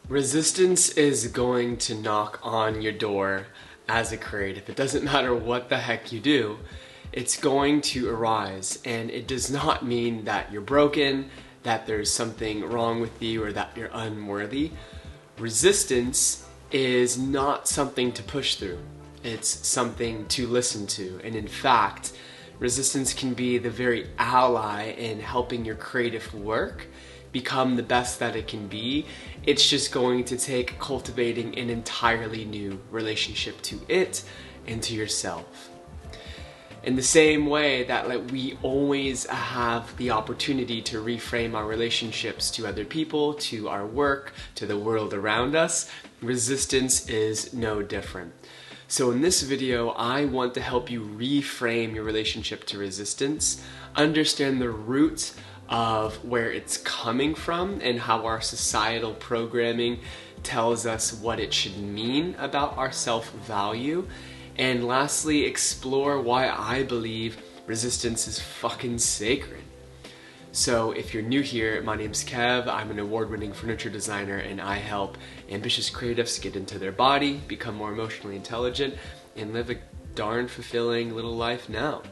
Resistance is going to knock on your door as a creative. It doesn't matter what the heck you do, it's going to arise, and it does not mean that you're broken, that there's something wrong with you, or that you're unworthy. Resistance is not something to push through. It's something to listen to, and in fact, resistance can be the very ally in helping your creative work become the best that it can be. It's just going to take cultivating an entirely new relationship to it and to yourself. In the same way that we always have the opportunity to reframe our relationships to other people, to our work, to the world around us, resistance is no different. So in this video, I want to help you reframe your relationship to resistance, understand the root of where it's coming from and how our societal programming tells us what it should mean about our self-value, and lastly, explore why I believe resistance is fucking sacred. So if you're new here, my name's Kev, I'm an award-winning furniture designer, and I help ambitious creatives get into their body, become more emotionally intelligent, and live a darn fulfilling little life now.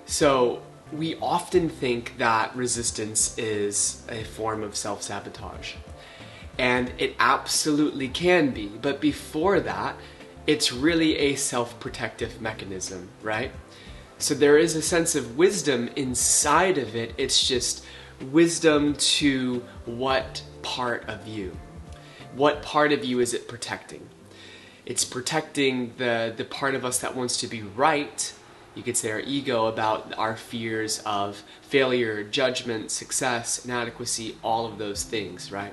So we often think that resistance is a form of self-sabotage, and it absolutely can be, but before that, it's really a self-protective mechanism, right? So there is a sense of wisdom inside of it. It's just wisdom to what part of you? What part of you is it protecting? It's protecting the part of us that wants to be right. You could say our ego, about our fears of failure, judgment, success, inadequacy, all of those things, right?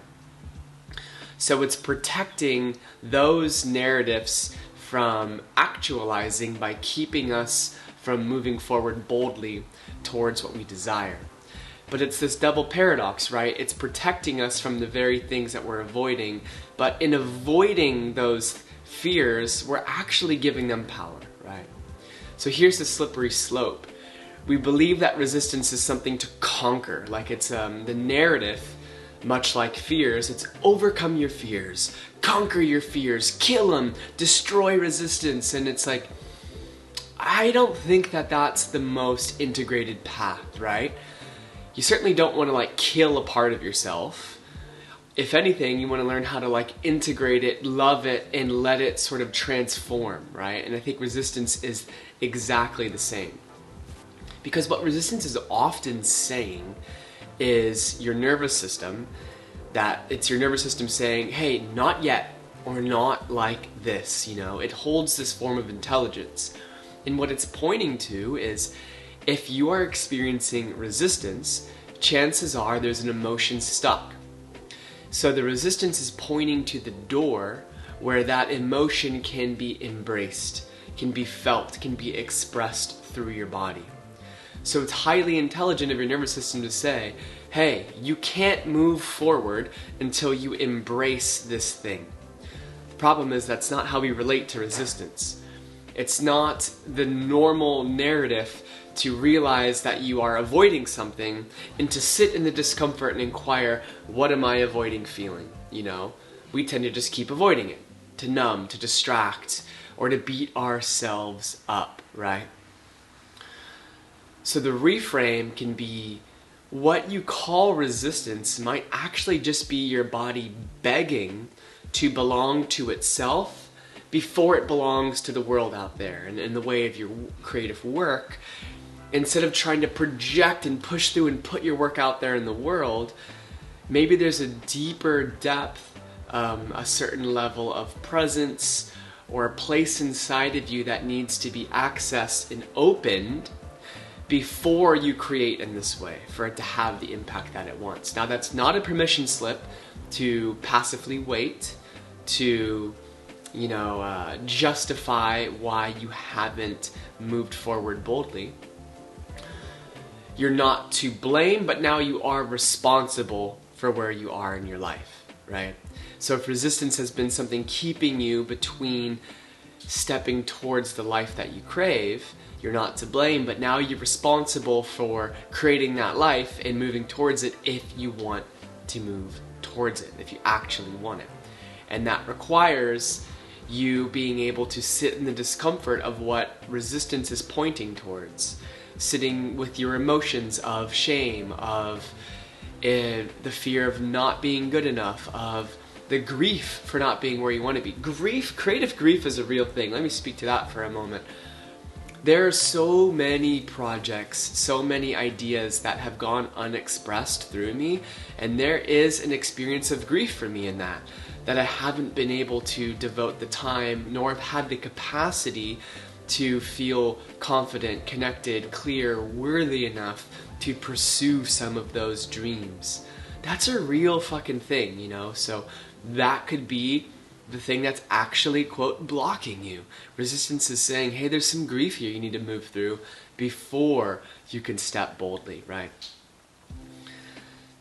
So it's protecting those narratives from actualizing by keeping us from moving forward boldly towards what we desire. But it's this double paradox, right? It's protecting us from the very things that we're avoiding, but in avoiding those fears, we're actually giving them power, right? So here's the slippery slope. We believe that resistance is something to conquer, like it's the narrative, much like fears, it's overcome your fears, conquer your fears, kill them, destroy resistance, and it's like, I don't think that that's the most integrated path, right? You certainly don't want to kill a part of yourself. If anything, you want to learn how to integrate it, love it, and let it sort of transform, right? And I think resistance is exactly the same. Because what resistance is often saying is your nervous system, that it's your nervous system saying, hey, not yet, or not like this, you know? It holds this form of intelligence. And what it's pointing to is, if you are experiencing resistance, chances are there's an emotion stuck. So the resistance is pointing to the door where that emotion can be embraced, can be felt, can be expressed through your body. So it's highly intelligent of your nervous system to say, hey, you can't move forward until you embrace this thing. The problem is that's not how we relate to resistance. It's not the normal narrative to realize that you are avoiding something and to sit in the discomfort and inquire, what am I avoiding feeling? You know, we tend to just keep avoiding it, to numb, to distract, or to beat ourselves up, right? So the reframe can be, what you call resistance might actually just be your body begging to belong to itself before it belongs to the world out there. And in the way of your creative work, instead of trying to project and push through and put your work out there in the world, maybe there's a deeper depth, a certain level of presence, or a place inside of you that needs to be accessed and opened before you create in this way, for it to have the impact that it wants. Now, that's not a permission slip to passively wait, to justify why you haven't moved forward boldly. You're not to blame, but now you are responsible for where you are in your life, right? So if resistance has been something keeping you between stepping towards the life that you crave, you're not to blame, but now you're responsible for creating that life and moving towards it if you want to move towards it if you actually want it. And that requires you being able to sit in the discomfort of what resistance is pointing towards. Sitting with your emotions of shame, of the fear of not being good enough, of the grief for not being where you want to be. Grief, creative grief is a real thing. Let me speak to that for a moment. There are so many projects, so many ideas that have gone unexpressed through me, and there is an experience of grief for me in that I haven't been able to devote the time, nor have had the capacity to feel confident, connected, clear, worthy enough to pursue some of those dreams. That's a real fucking thing, you know? So that could be the thing that's actually, quote, blocking you. Resistance is saying, hey, there's some grief here you need to move through before you can step boldly, right?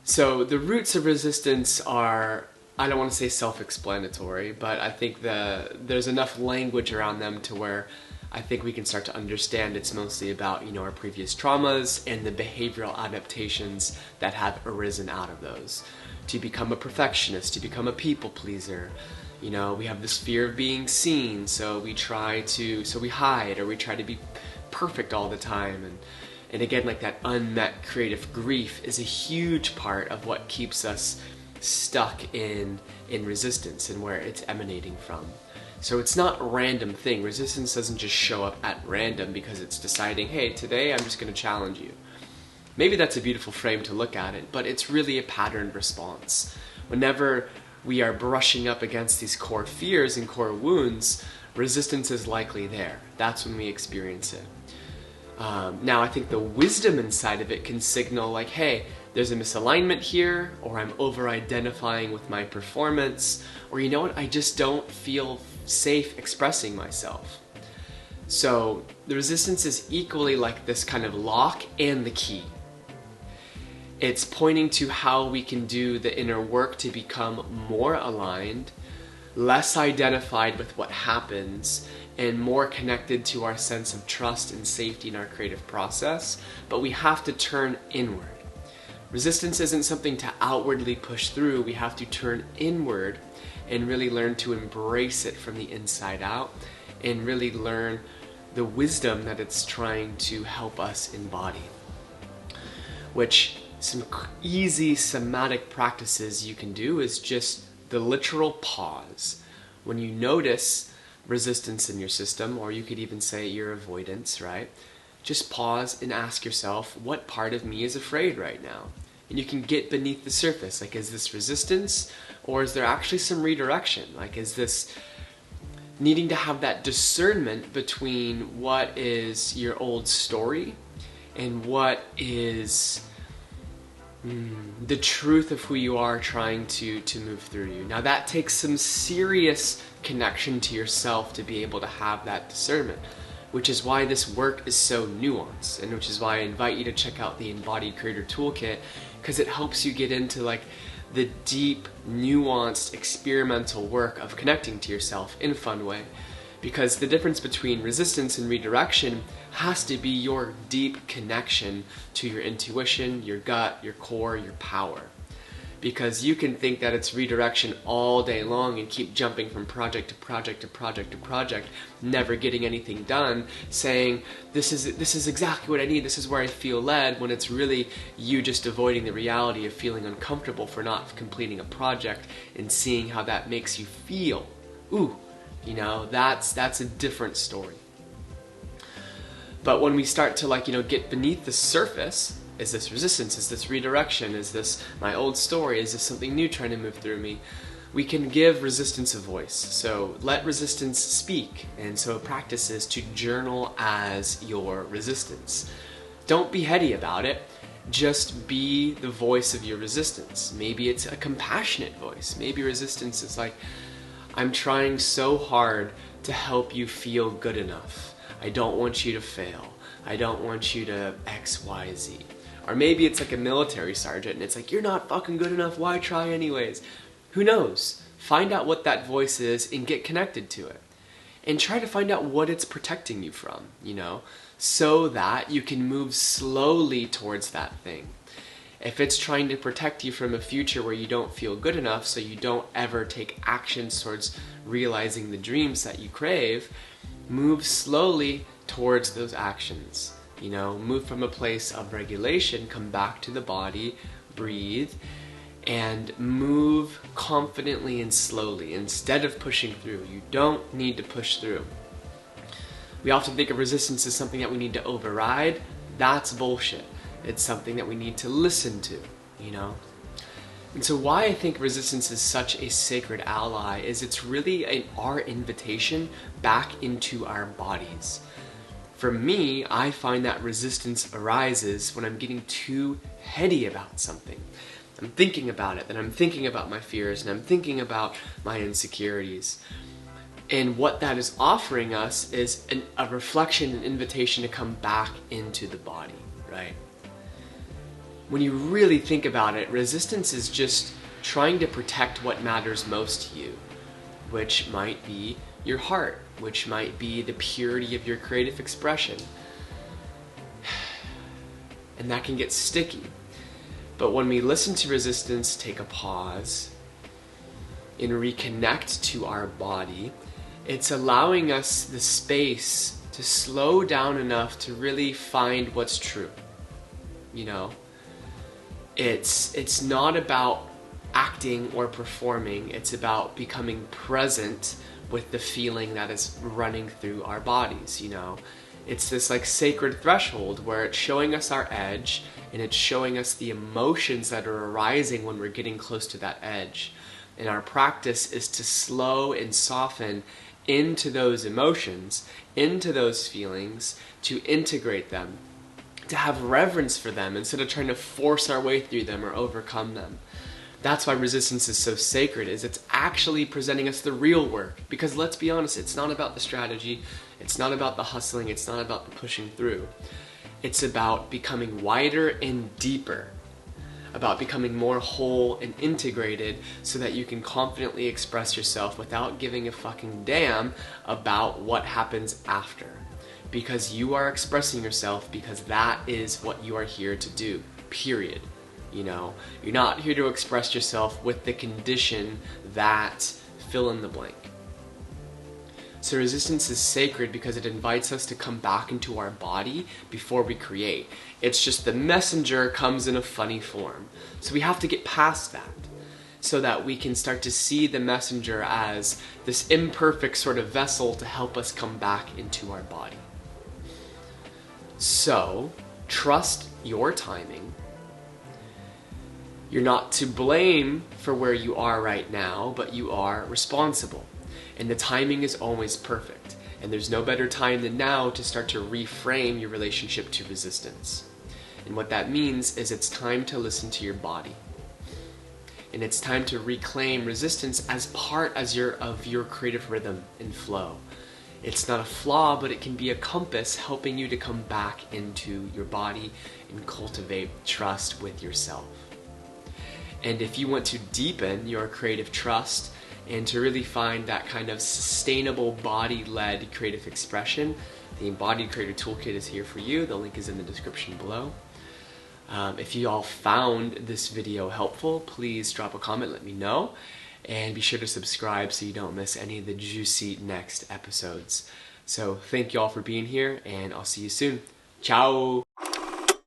So the roots of resistance are, I don't want to say self-explanatory, but I think there's enough language around them to where I think we can start to understand it's mostly about, you know, our previous traumas and the behavioral adaptations that have arisen out of those. To become a perfectionist, to become a people pleaser. You know, we have this fear of being seen, so we hide, or we try to be perfect all the time. And again, like that unmet creative grief is a huge part of what keeps us stuck in resistance and where it's emanating from. So it's not a random thing. Resistance doesn't just show up at random because it's deciding, hey, today I'm just going to challenge you. Maybe that's a beautiful frame to look at it, but it's really a patterned response. Whenever we are brushing up against these core fears and core wounds, resistance is likely there. That's when we experience it. Now, I think the wisdom inside of it can signal like, hey, there's a misalignment here, or I'm over-identifying with my performance, or you know what, I just don't feel safe expressing myself. So the resistance is equally like this kind of lock and the key. It's pointing to how we can do the inner work to become more aligned, less identified with what happens, and more connected to our sense of trust and safety in our creative process. But we have to turn inward. Resistance isn't something to outwardly push through. We have to turn inward and really learn to embrace it from the inside out, and really learn the wisdom that it's trying to help us embody. Which some easy somatic practices you can do is just the literal pause. When you notice resistance in your system, or you could even say your avoidance, right? Just pause and ask yourself, what part of me is afraid right now? And you can get beneath the surface. Like, is this resistance, or is there actually some redirection? Like, is this needing to have that discernment between what is your old story and what is the truth of who you are trying to move through you. Now that takes some serious connection to yourself to be able to have that discernment, which is why this work is so nuanced, and which is why I invite you to check out the Embodied Creator Toolkit, because it helps you get into like the deep, nuanced, experimental work of connecting to yourself in a fun way. Because the difference between resistance and redirection has to be your deep connection to your intuition, your gut, your core, your power. Because you can think that it's redirection all day long and keep jumping from project to project to project to project, never getting anything done, saying, this is exactly what I need, this is where I feel led, when it's really you just avoiding the reality of feeling uncomfortable for not completing a project and seeing how that makes you feel. Ooh, you know, that's a different story. But when we start to get beneath the surface, is this resistance? Is this redirection? Is this my old story? Is this something new trying to move through me? We can give resistance a voice. So let resistance speak. And so practice is to journal as your resistance. Don't be heady about it. Just be the voice of your resistance. Maybe it's a compassionate voice. Maybe resistance is like, I'm trying so hard to help you feel good enough. I don't want you to fail. I don't want you to X, Y, Z. Or maybe it's like a military sergeant and it's like, you're not fucking good enough, why try anyways? Who knows? Find out what that voice is and get connected to it. And try to find out what it's protecting you from, so that you can move slowly towards that thing. if it's trying to protect you from a future where you don't feel good enough so you don't ever take actions towards realizing the dreams that you crave, move slowly towards those actions. Move from a place of regulation, come back to the body, breathe, and move confidently and slowly instead of pushing through. You don't need to push through. We often think of resistance as something that we need to override. That's bullshit. It's something that we need to listen to, And so why I think resistance is such a sacred ally is it's really our invitation back into our bodies. For me, I find that resistance arises when I'm getting too heady about something. I'm thinking about it, then I'm thinking about my fears, and I'm thinking about my insecurities. And what that is offering us is a reflection, an invitation to come back into the body, right? When you really think about it, resistance is just trying to protect what matters most to you, which might be your heart, which might be the purity of your creative expression. And that can get sticky. But when we listen to resistance, take a pause, and reconnect to our body, it's allowing us the space to slow down enough to really find what's true. It's not about acting or performing, it's about becoming present with the feeling that is running through our bodies, It's this sacred threshold where it's showing us our edge and it's showing us the emotions that are arising when we're getting close to that edge. And our practice is to slow and soften into those emotions, into those feelings, to integrate them, to have reverence for them instead of trying to force our way through them or overcome them. That's why resistance is so sacred, is it's actually presenting us the real work. Because let's be honest, it's not about the strategy, it's not about the hustling, it's not about the pushing through. It's about becoming wider and deeper, about becoming more whole and integrated so that you can confidently express yourself without giving a fucking damn about what happens after. Because you are expressing yourself because that is what you are here to do, period. You're not here to express yourself with the condition that fill in the blank. So resistance is sacred because it invites us to come back into our body before we create. It's just the messenger comes in a funny form. So we have to get past that so that we can start to see the messenger as this imperfect sort of vessel to help us come back into our body. So, trust your timing. You're not to blame for where you are right now, but you are responsible. And the timing is always perfect. And there's no better time than now to start to reframe your relationship to resistance. And what that means is it's time to listen to your body. And it's time to reclaim resistance as part of your creative rhythm and flow. It's not a flaw, but it can be a compass helping you to come back into your body and cultivate trust with yourself. And if you want to deepen your creative trust and to really find that kind of sustainable body-led creative expression, the Embodied Creator Toolkit is here for you. The link is in the description below. If you all found this video helpful, please drop a comment, let me know. And be sure to subscribe so you don't miss any of the juicy next episodes. So thank you all for being here, and I'll see you soon. Ciao!